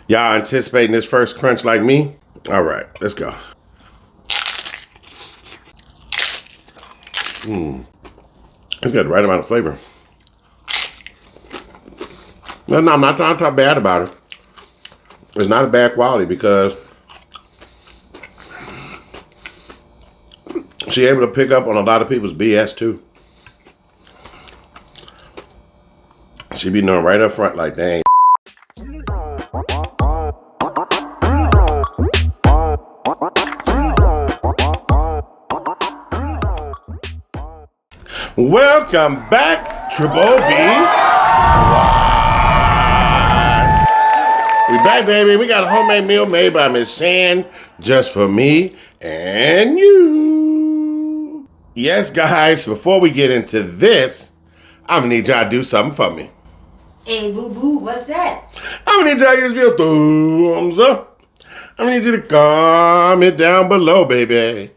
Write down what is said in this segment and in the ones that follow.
Y'all anticipating this first crunch like me? All right, let's go. It's got the right amount of flavor. No, I'm not trying to talk bad about it. It's not a bad quality because she able to pick up on a lot of people's BS too. She be knowing right up front like, dang. Welcome back, Triple B Squad. We back, baby. We got a homemade meal made by Miss Shan just for me and you. Yes, guys, before we get into this, I'm gonna need y'all to do something for me. Hey, boo-boo, what's that? I'm gonna need y'all to give this video thumbs up. I'm gonna need you to comment down below, baby.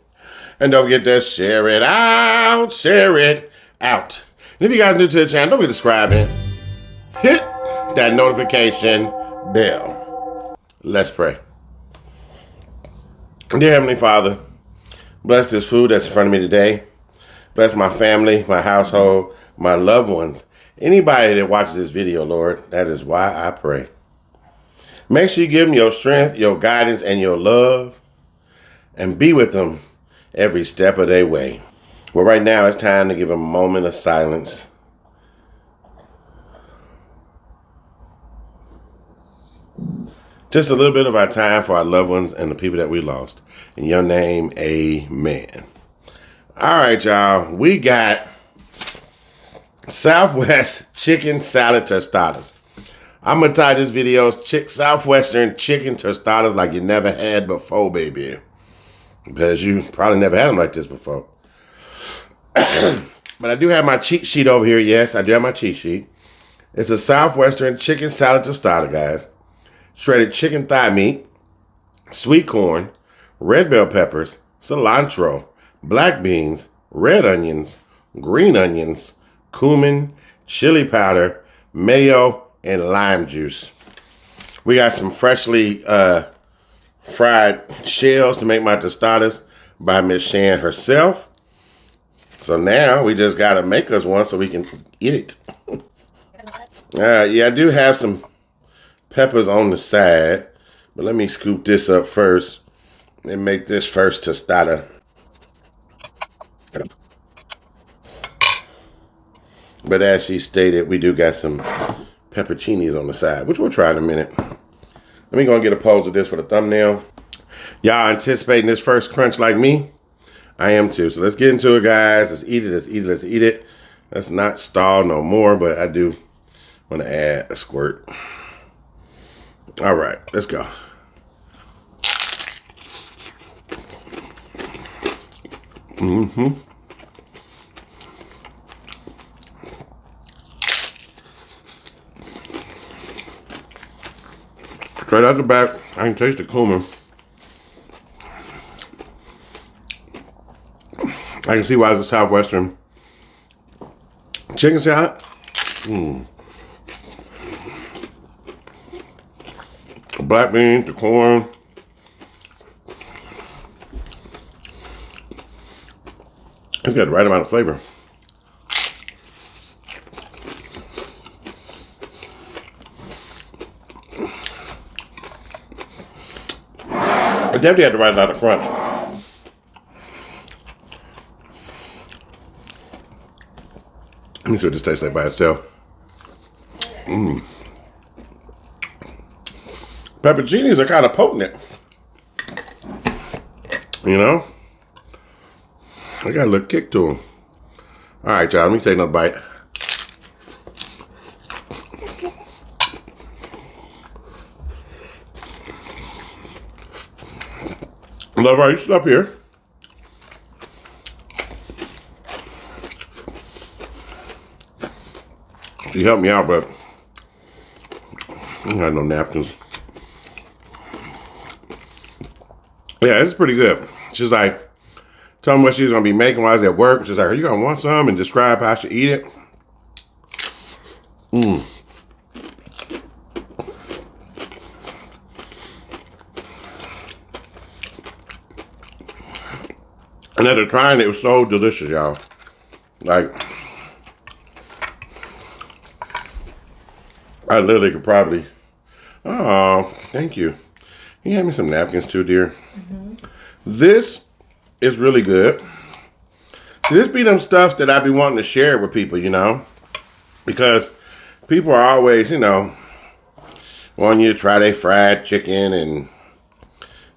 And don't forget to share it out. Share it out. And if you guys are new to the channel, don't forget to subscribe and hit that notification bell. Let's pray. Dear Heavenly Father, bless this food that's in front of me today. Bless my family, my household, my loved ones. Anybody that watches this video, Lord, that is why I pray. Make sure you give them your strength, your guidance, and your love. And be with them every step of their way. Well, right now it's time to give a moment of silence. Just a little bit of our time for our loved ones and the people that we lost. In your name, amen. All right, y'all. We got Southwest Chicken Salad Tostadas. I'm going to title this video Southwestern Chicken Tostadas like you never had before, baby. Because you probably never had them like this before. But I do have my cheat sheet over here. Yes, I do have my cheat sheet. It's a Southwestern Chicken Salad Tostada, guys. Shredded chicken thigh meat, sweet corn, red bell peppers, cilantro, black beans, red onions, green onions, cumin, chili powder, mayo, and lime juice. We got some freshly fried shells to make my tostadas by Miss Shan herself. So now we just got to make us one so we can eat it. Yeah, I do have some peppers on the side, but let me scoop this up first and make this first tostada. But as she stated, we do got some pepperoncinis on the side, which we'll try in a minute. Let me go and get a pose of this for the thumbnail. Y'all anticipating this first crunch like me? I am too. So let's get into it, guys. Let's eat it. Let's eat it. Let's eat it. Let's not stall no more, but I do want to add a squirt. All right, let's go. Straight out the back, I can taste the cumin. I can see why it's a Southwestern chicken salad. The black beans, the corn. It's got the right amount of flavor. I definitely had the right amount of crunch. Let me see what this tastes like by itself. Pepperoncinis are kind of potent. You know? They got a little kick to them. All right, y'all, let me take another bite. Love her, you sit up here. She helped me out, but I don't have no napkins. Yeah, this is pretty good. She's like, tell me what she's gonna be making while I was at work. She's like, are you gonna want some? And describe how I should eat it. And after trying it, it was so delicious, y'all. Like, I literally could probably. Oh, thank you. You had me some napkins too, dear. This is really good. See, this be them stuffs that I be wanting to share with people, you know, because people are always, you know, wanting you to try their fried chicken and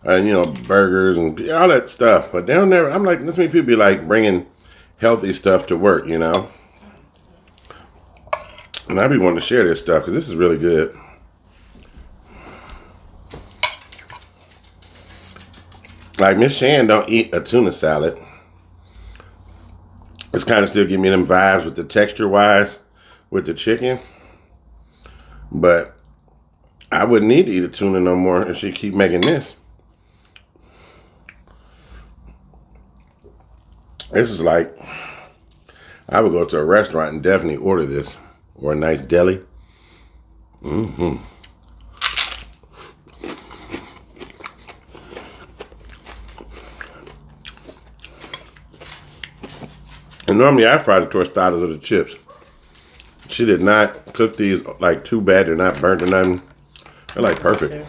you know, burgers and all that stuff. But they'll never. I'm like, this many people be like bringing healthy stuff to work, you know. And I be wanting to share this stuff because this is really good. Like Miss Shan don't eat a tuna salad. It's kind of still giving me them vibes with the texture wise with the chicken. But I wouldn't need to eat a tuna no more if she keep making this. This is like, I would go to a restaurant and definitely order this. Or a nice deli. And normally I fry the tostadas or the chips. She did not cook these like too bad. They're not burnt or nothing. They're like perfect.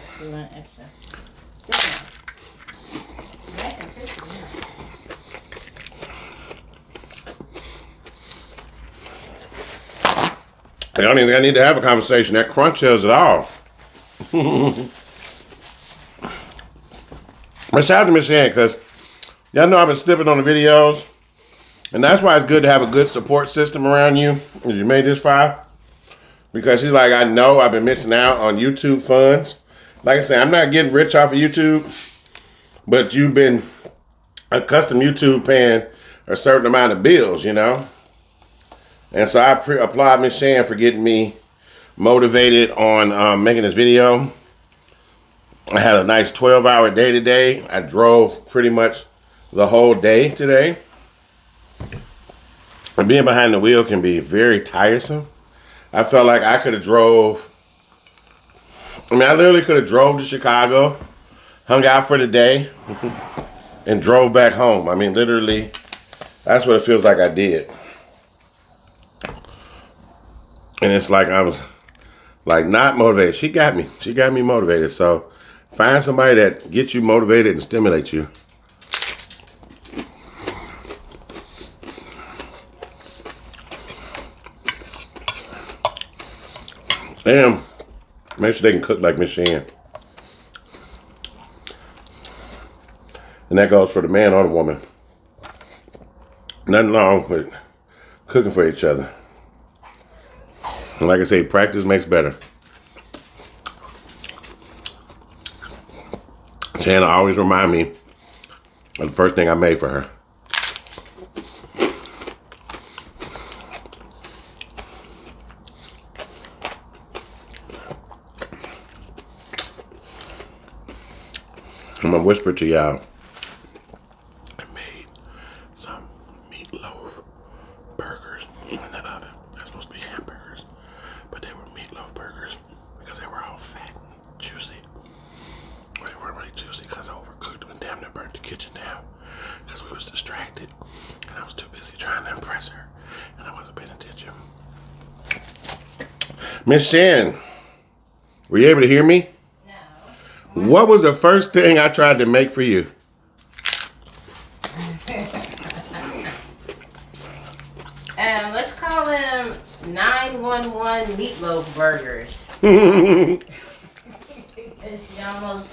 I don't even think I need to have a conversation. That crunch tells it all. But shout out to Miss Ann, because y'all know I've been snipping on the videos. And that's why it's good to have a good support system around you if you made this far. Because she's like, I know I've been missing out on YouTube funds. Like I said, I'm not getting rich off of YouTube. But you've been accustomed to YouTube paying a certain amount of bills, you know. And so I applaud Miss Shan for getting me motivated on making this video. I had a nice 12-hour day today. I drove pretty much the whole day today. And being behind the wheel can be very tiresome. I felt like I could have drove. I literally could have drove to Chicago, hung out for the day, and drove back home. Literally, that's what it feels like I did. And it's like I was like not motivated. She got me. She got me motivated. So find somebody that gets you motivated and stimulates you. And make sure they can cook like Miss Shan. And that goes for the man or the woman. Nothing wrong with cooking for each other. And like I say, practice makes better. Shanna always remind me of the first thing I made for her. I'm gonna whisper to y'all. I made some meatloaf burgers in the oven. They're supposed to be hamburgers, but they were meatloaf burgers because they were all fat and juicy. Well, they weren't really juicy because I overcooked them and damn near burnt the kitchen down because we was distracted and I was too busy trying to impress her and I wasn't paying attention. Miss Shan, were you able to hear me? What was the first thing I tried to make for you? Let's call them 911 meatloaf burgers. She almost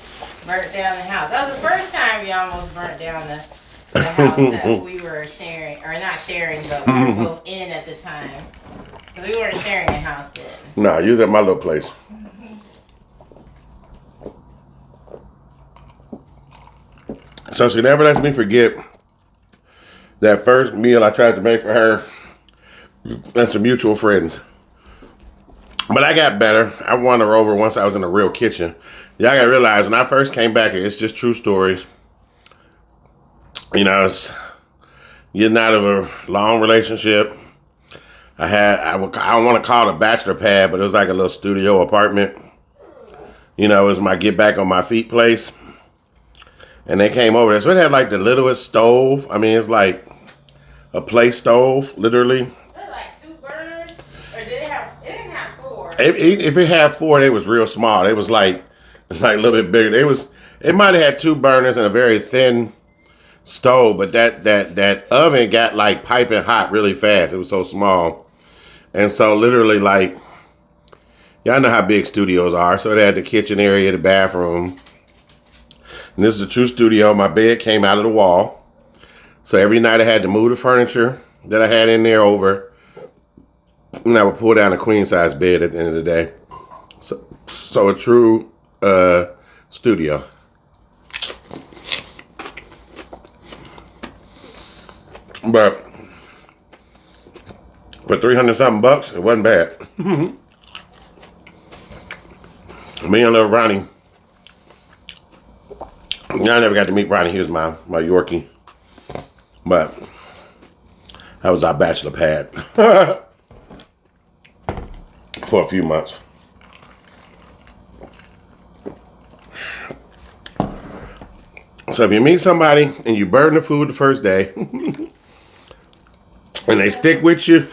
burnt down the house. That was the first time you almost burnt down the house that we were sharing, or not sharing, but we were both in at the time. Because we weren't sharing a house then. Nah, you was at my little place. So she never lets me forget that first meal I tried to make for her and some mutual friends. But I got better. I won her over once I was in a real kitchen. Y'all gotta realize when I first came back here, it's just true stories. You know, it's getting out of a long relationship. I don't want to call it a bachelor pad, but it was like a little studio apartment. You know, it was my get back on my feet place. And they came over there. So it had like the littlest stove. I mean, it's like a place stove, literally. Was it like 2 burners? Or did it have, it didn't have 4. If it had 4, they was real small. They was like a little bit bigger. It might have had 2 burners and a very thin stove, but that oven got like piping hot really fast. It was so small. And so literally like, y'all know how big studios are. So they had the kitchen area, the bathroom. And this is a true studio. My bed came out of the wall. So every night I had to move the furniture that I had in there over. And I would pull down a queen size bed at the end of the day. So a true studio. But for 300 something bucks, it wasn't bad. Me and little Ronnie. I never got to meet Ronnie. He was my Yorkie. But that was our bachelor pad. For a few months. So if you meet somebody and you burn the food the first day and they stick with you,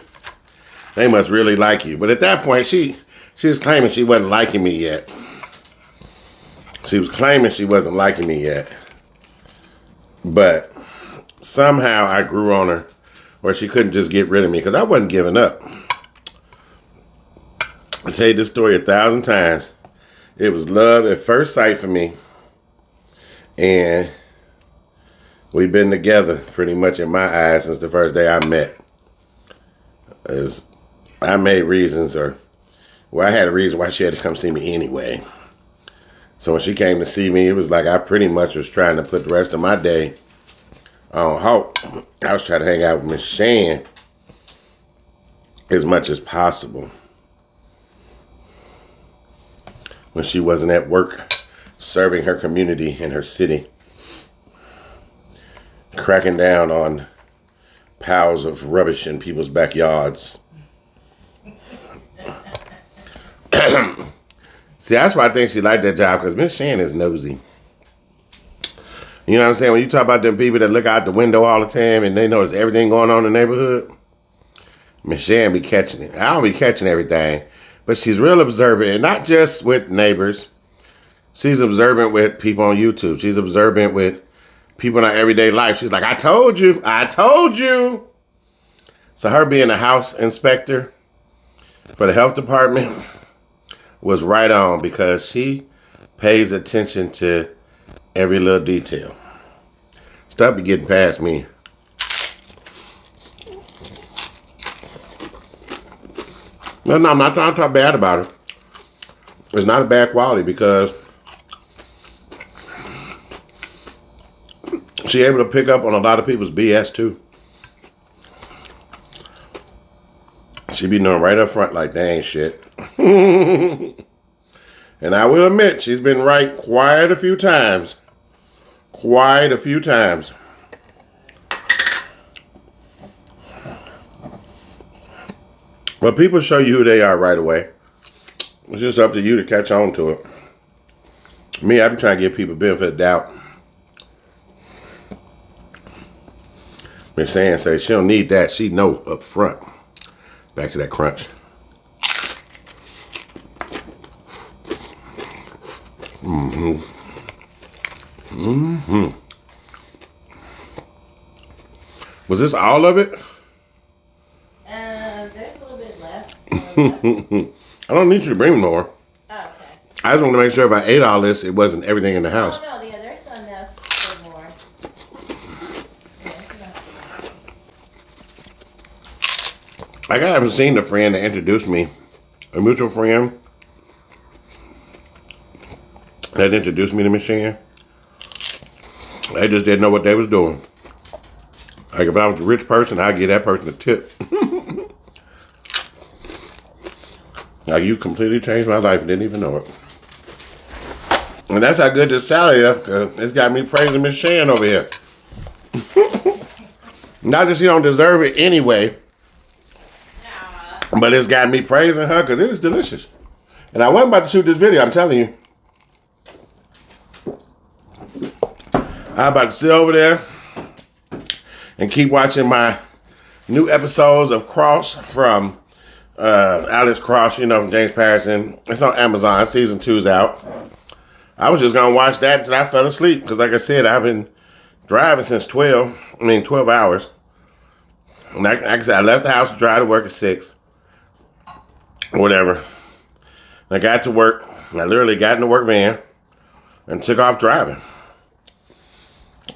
they must really like you. But at that point, she was claiming she wasn't liking me yet. She was claiming she wasn't liking me yet. But somehow I grew on her where she couldn't just get rid of me because I wasn't giving up. I tell you this story 1,000 times. It was love at first sight for me. And we've been together pretty much in my eyes since the first day I met. As I made reasons I had a reason why she had to come see me anyway. So when she came to see me, it was like I pretty much was trying to put the rest of my day on hold. I was trying to hang out with Miss Shan as much as possible when she wasn't at work serving her community in her city, cracking down on piles of rubbish in people's backyards. See, that's why I think she liked that job, because Miss Shan is nosy. You know what I'm saying? When you talk about them people that look out the window all the time and they notice everything going on in the neighborhood, Miss Shan be catching it. I don't be catching everything, but she's real observant, and not just with neighbors. She's observant with people on YouTube. She's observant with people in our everyday life. She's like, I told you. So her being a house inspector for the health department was right on, because she pays attention to every little detail. Stuff be getting past me. No, I'm not trying to talk bad about her. It's not a bad quality, because she able to pick up on a lot of people's BS too. She be knowing right up front like, they ain't shit. And I will admit, she's been right quite a few times. But people show you who they are right away. It's just up to you to catch on to it. Me, I be trying to give people benefit of doubt. Miss Ann says she don't need that. She know up front. Back to that crunch. Was this all of it? There's a little bit left. I don't need you to bring more. Oh, okay. I just want to make sure if I ate all this, it wasn't everything in the house. Oh, no, yeah, there's some left for more. Like, I haven't seen the friend that introduced me, a mutual friend that introduced me to Miss Shan. They just didn't know what they was doing. Like, if I was a rich person, I'd give that person a tip. Like, you completely changed my life and didn't even know it. And that's how good this salad is, because it's got me praising Miss Shan over here. Not that she don't deserve it anyway, but it's got me praising her because it is delicious. And I wasn't about to shoot this video, I'm telling you. I'm about to sit over there and keep watching my new episodes of Cross from Alex Cross, you know, from James Patterson. It's on Amazon. Season 2's out. I was just going to watch that until I fell asleep because, like I said, I've been driving since 12 hours. And like I said, I left the house to drive to work at 6 or whatever. And I got to work. I literally got in the work van and took off driving.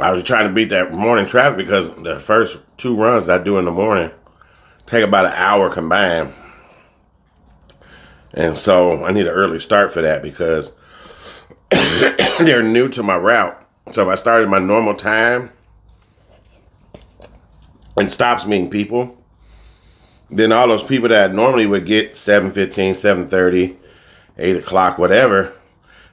I was trying to beat that morning traffic because the first 2 runs that I do in the morning take about an hour combined. And so I need an early start for that because they're new to my route. So if I started my normal time and stops meeting people, then all those people that I normally would get 7:15, 7:30, 8 o'clock, whatever,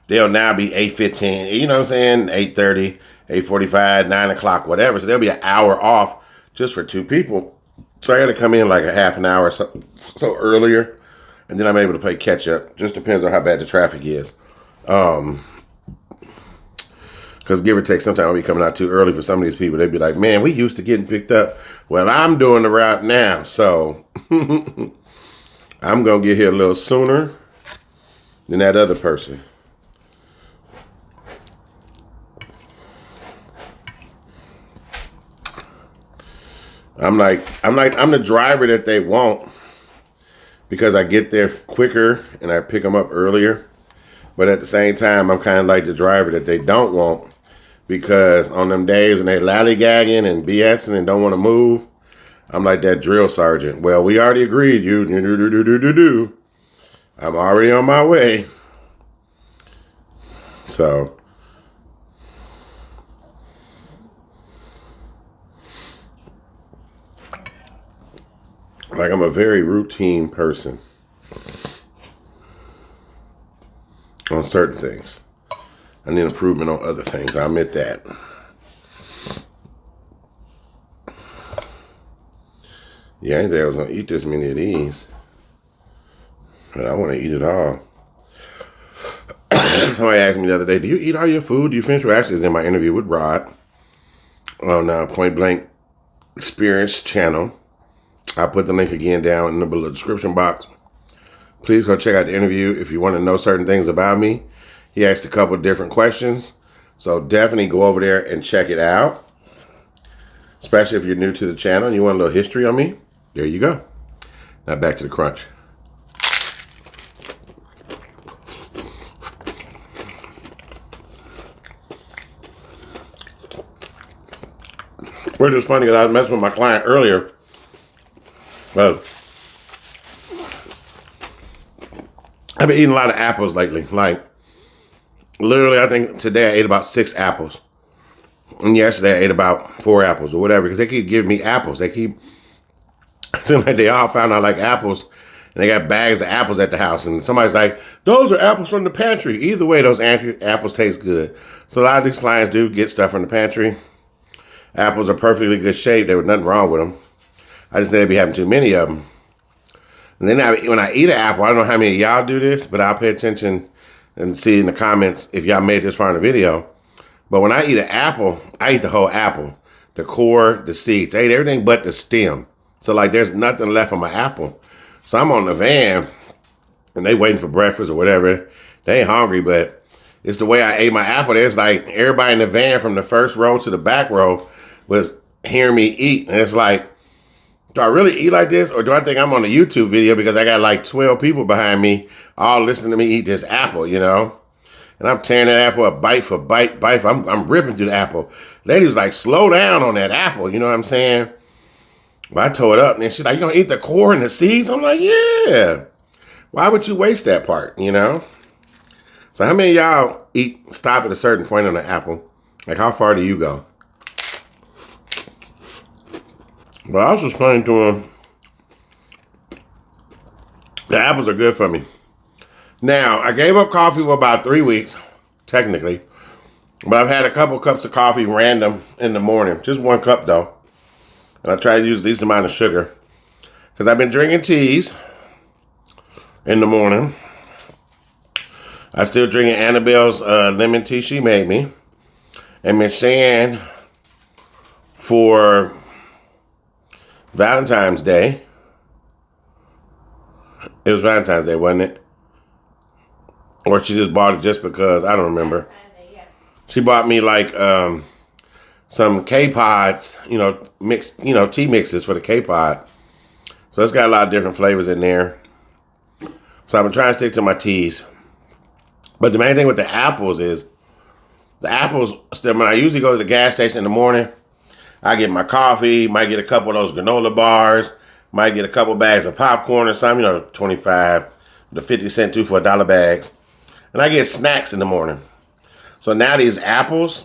they'll now be 8:15, you know what I'm saying? 8:30, 8:45, 9 o'clock, whatever. So they'll be an hour off just for 2 people. So I got to come in like a half an hour so earlier, and then I'm able to play catch up. Just depends on how bad the traffic is. Because give or take, sometimes I'll be coming out too early for some of these people. They'd be like, man, we used to getting picked up. Well, I'm doing the route now, so I'm going to get here a little sooner than that other person. I'm the driver that they want because I get there quicker and I pick them up earlier. But at the same time, I'm kind of like the driver that they don't want because on them days when they lollygagging and BSing and don't want to move, I'm like that drill sergeant. Well, we already agreed, you do. I'm already on my way. So like I'm a very routine person on certain things. I need improvement on other things. I admit that. Yeah, I didn't think I was going to eat this many of these. But I want to eat it all. Somebody asked me the other day, do you eat all your food? Do you finish? Well, actually, it's in my interview with Rod on Point Blank Experience channel. I'll put the link again down in the description box. Please go check out the interview if you want to know certain things about me. He asked a couple of different questions. So definitely go over there and check it out. Especially if you're new to the channel and you want a little history on me. There you go. Now back to the crunch. Which is funny because I was messing with my client earlier. Well, I've been eating a lot of apples lately. Like, literally, I think today I ate about 6 apples. And yesterday I ate about 4 apples or whatever. Because they keep giving me apples. They keep, it seems like they all found out I like apples. And they got bags of apples at the house. And somebody's like, those are apples from the pantry. Either way, those apples taste good. So a lot of these clients do get stuff from the pantry. Apples are perfectly good shape. There was nothing wrong with them. I just think they'd be having too many of them. And then when I eat an apple, I don't know how many of y'all do this, but I'll pay attention and see in the comments if y'all made this far in the video. But when I eat an apple, I eat the whole apple. The core, the seeds. I eat everything but the stem. So like there's nothing left on my apple. So I'm on the van and they waiting for breakfast or whatever. They ain't hungry, but it's the way I ate my apple. There's like everybody in the van from the first row to the back row was hearing me eat. And it's like, do I really eat like this? Or do I think I'm on a YouTube video because I got like 12 people behind me all listening to me eat this apple, you know? And I'm tearing that apple up bite for bite. I'm ripping through the apple. Lady was like, slow down on that apple, you know what I'm saying? But I tore it up and she's like, you gonna eat the core and the seeds? I'm like, yeah. Why would you waste that part, you know? So how many of y'all stop at a certain point on the apple? Like how far do you go? But I was explaining to him, the apples are good for me. Now, I gave up coffee for about 3 weeks, technically. But I've had a couple cups of coffee random in the morning. Just 1 cup, though. And I try to use the least amount of sugar. Because I've been drinking teas in the morning. I still drinking Annabelle's lemon tea she made me. And Miss Shan, for Valentine's Day, it was Valentine's Day, wasn't it? Or she just bought it just because, I don't remember. She bought me like some K-Pods, mixed, tea mixes for the K-Pod. So it's got a lot of different flavors in there. So I've been trying to stick to my teas. But the main thing with the apples is, still, when I usually go to the gas station in the morning, I get my coffee, might get a couple of those granola bars, might get a couple bags of popcorn or something, 25 to 50 cent, 2 for $1 bags. And I get snacks in the morning. So now these apples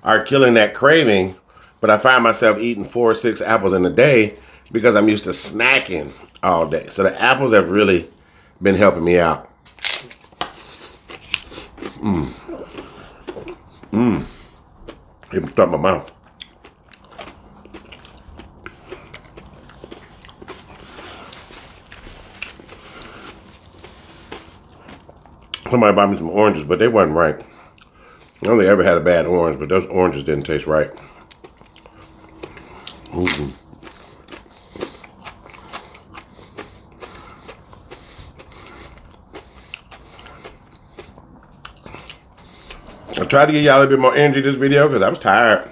are killing that craving, but I find myself eating 4 or 6 apples in a day because I'm used to snacking all day. So the apples have really been helping me out. Even stuck my mouth. Somebody bought me some oranges, but they wasn't right. I don't think I ever had a bad orange, but those oranges didn't taste right. I tried to give y'all a bit more energy this video because I was tired.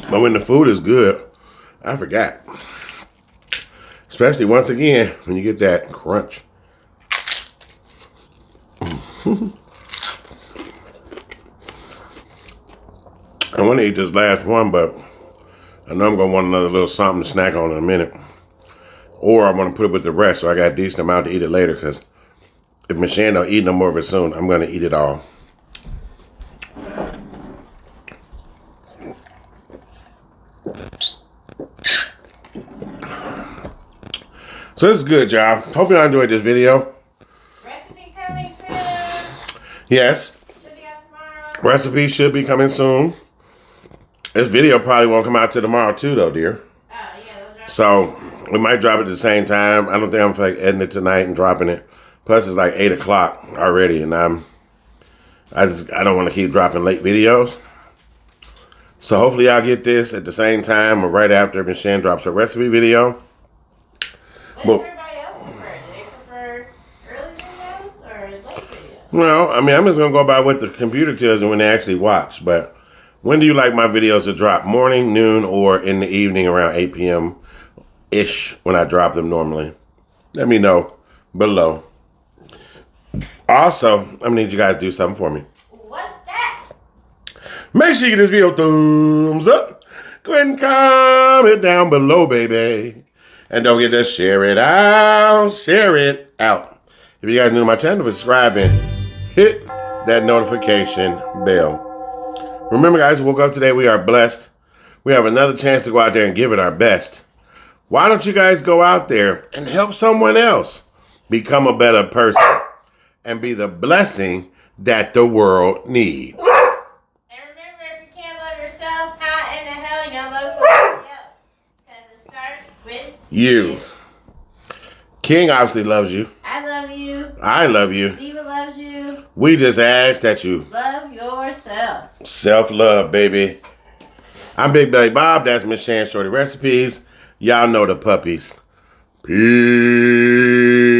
But when the food is good, I forgot. Especially once again, when you get that crunch. I want to eat this last one, but I know I'm going to want another little something to snack on in a minute. Or I'm going to put it with the rest so I got a decent amount to eat it later, because if Miss Shan don't eat no more of it soon, I'm going to eat it all. So this is good, y'all. Hope y'all enjoyed this video. Recipe coming soon. Yes. Should be out tomorrow. Recipe should be coming soon. This video probably won't come out till tomorrow too, though, dear. Oh, yeah. They'll drop So we might drop it at the same time. I don't think I'm like editing it tonight and dropping it. Plus it's like 8 o'clock already, and I don't want to keep dropping late videos. So hopefully y'all get this at the same time or right after Miss Shan drops her recipe video. What does everybody else prefer? Do they prefer early videos or late videos? Well, I mean, I'm just going to go by what the computer tells me when they actually watch. But when do you like my videos to drop? Morning, noon, or in the evening around 8 p.m.-ish when I drop them normally? Let me know below. Also, I'm going to need you guys to do something for me. What's that? Make sure you give this video a thumbs up. Go ahead and comment down below, baby. And don't forget to share it out. Share it out. If you guys are new to my channel, subscribe and hit that notification bell. Remember, guys, we woke up today. We are blessed. We have another chance to go out there and give it our best. Why don't you guys go out there and help someone else become a better person and be the blessing that the world needs? And remember, if you can't love yourself, how in the hell you gonna love somebody else? Because it starts with You. King obviously loves you. I love you. I love you. Diva loves you. We just ask that you Love yourself. self-love, baby. I'm Big Belly Bob. That's Miss Shan Shorty Recipes. Y'all know the puppies. Peace.